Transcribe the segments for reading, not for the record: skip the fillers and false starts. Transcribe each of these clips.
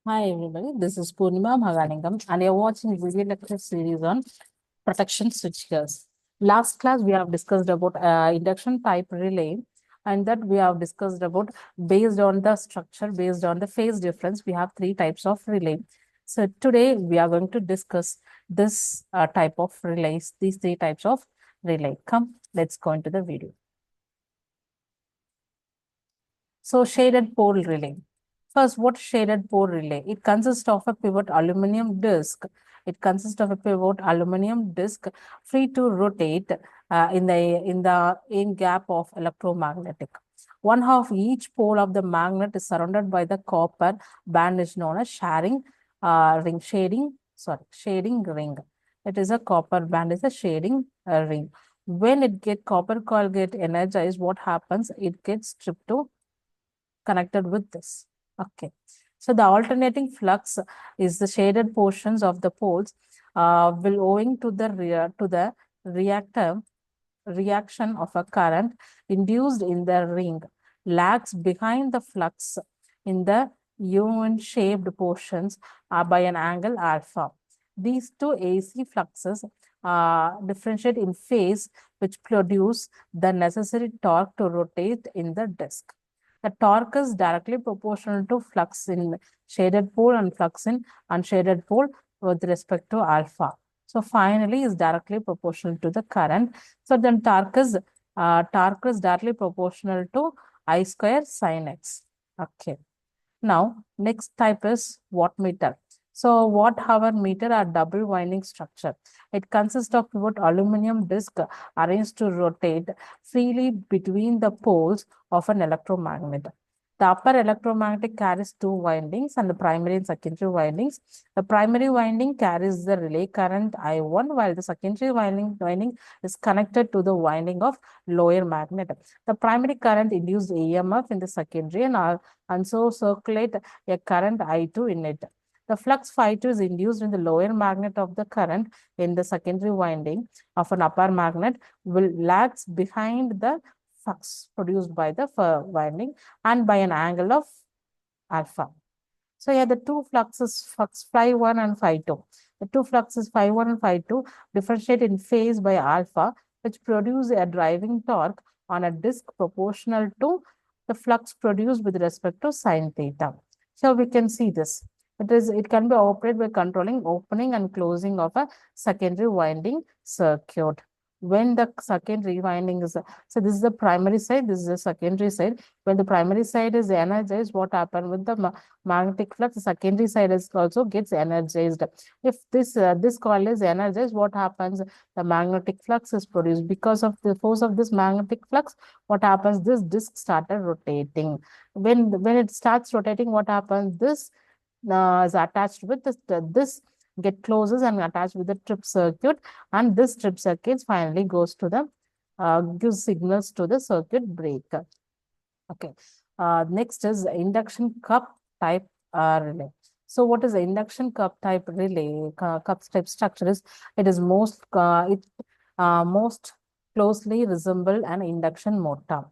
Hi everybody, this is Poornima Bhaganingam and you're watching video lecture series on protection switchgears. Last class we have discussed about induction type relay, and that we have discussed about based on the structure, based on the phase difference, we have three types of relay. So today we are going to discuss this type of relays, these three types of relay. Come, let's go into the video. So shaded pole relay. First, what shaded pole relay? It consists of a pivot aluminum disc. It consists of a pivot aluminum disc free to rotate in the in gap of electromagnetic. One half each pole of the magnet is surrounded by the copper band is known as shading ring. It is a copper band is a shading ring. When it get copper coil get energized, what happens? It gets stripped to connected with this. Okay. So the alternating flux is the shaded portions of the poles will owing to the reactor reaction of a current induced in the ring lags behind the flux in the U-shaped portions by an angle alpha. These two AC fluxes differentiate in phase, which produce the necessary torque to rotate in the disk. The torque is directly proportional to flux in shaded pole and flux in unshaded pole with respect to alpha. So finally is directly proportional to the current. So then torque is directly proportional to I square sin x. Okay. Now next type is wattmeter. So watt-hour meter are double winding structure. It consists of pivot aluminum disc arranged to rotate freely between the poles of an electromagnet. The upper electromagnetic carries two windings and the primary and secondary windings. The primary winding carries the relay current I1, while the secondary winding is connected to the winding of lower magnet. The primary current induced EMF in the secondary and so circulate a current I2 in it. The flux phi2 is induced in the lower magnet of the current in the secondary winding of an upper magnet will lags behind the flux produced by the winding and by an angle of alpha. So here the two fluxes, flux phi1 and phi2. The two fluxes phi1 and phi2 differentiate in phase by alpha, which produce a driving torque on a disk proportional to the flux produced with respect to sine theta. So we can see this. It can be operated by controlling opening and closing of a secondary winding circuit. When the secondary winding is, so this is the primary side, this is the secondary side. When the primary side is energized, what happens with the magnetic flux? The secondary side is also gets energized. If this coil is energized, what happens? The magnetic flux is produced. Because of the force of this magnetic flux, what happens? This disc started rotating. When it starts rotating, what happens? This is attached with this get closes and attached with the trip circuit, and this trip circuit finally goes to the gives signals to the circuit breaker. Okay. Next is induction cup type relay. So what is the induction cup type relay? Cup type structure is it is most closely resemble an induction motor.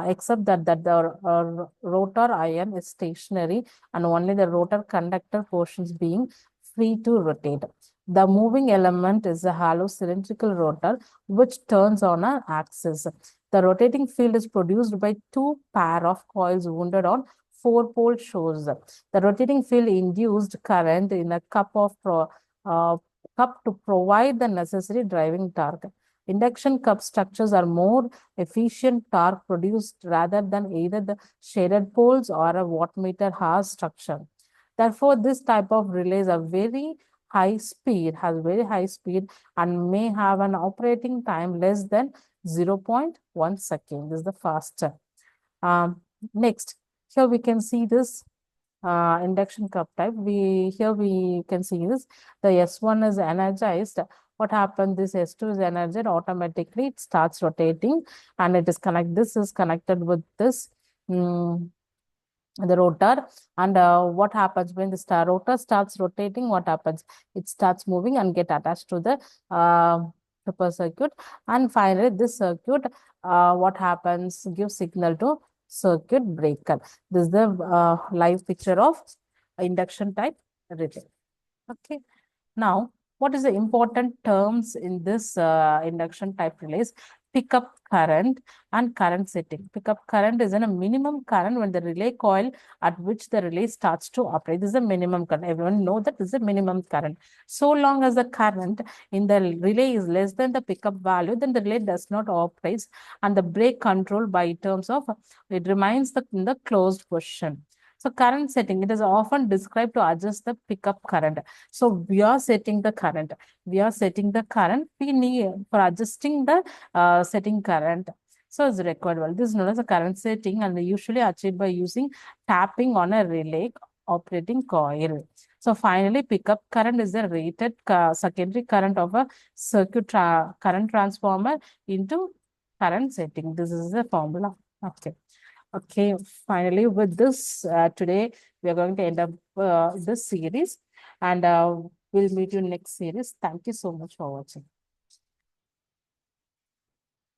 Except that the rotor iron is stationary and only the rotor conductor portions being free to rotate. The moving element is a hollow cylindrical rotor which turns on an axis. The rotating field is produced by two pair of coils wounded on four-pole shows. The rotating field induced current in a cup to provide the necessary driving torque. Induction cup structures are more efficient torque produced rather than either the shaded poles or a wattmeter Haas structure. Therefore, this type of relays are very high speed, has very high speed and may have an operating time less than 0.1 second. This is the faster. Next, here we can see this induction cup type. Here we can see this. The S1 is energized. What happens? This S2 is energized. Automatically, it starts rotating, and it is connected. This is connected with this. The rotor, and what happens when the rotor starts rotating? What happens? It starts moving and get attached to the super circuit, and finally this circuit what happens? Gives signal to circuit breaker. This is the live picture of induction type relay. Okay. Now, what is the important terms in this induction type relays? Pickup current and current setting. Pickup current is in a minimum current when the relay coil at which the relay starts to operate. This is a minimum current. Everyone know that this is a minimum current. So long as the current in the relay is less than the pickup value, then the relay does not operate and the brake control by terms of it remains in the closed position. So current setting, it is often described to adjust the pickup current. So we are setting the current. We are setting the current. We need for adjusting the setting current. So it's required. Well, this is known as a current setting and usually achieved by using tapping on a relay operating coil. So finally, pickup current is the rated secondary current of a circuit current transformer into current setting. This is the formula. Okay. Okay, finally, with this, today we are going to end up this series and we'll meet you next series. Thank you so much for watching.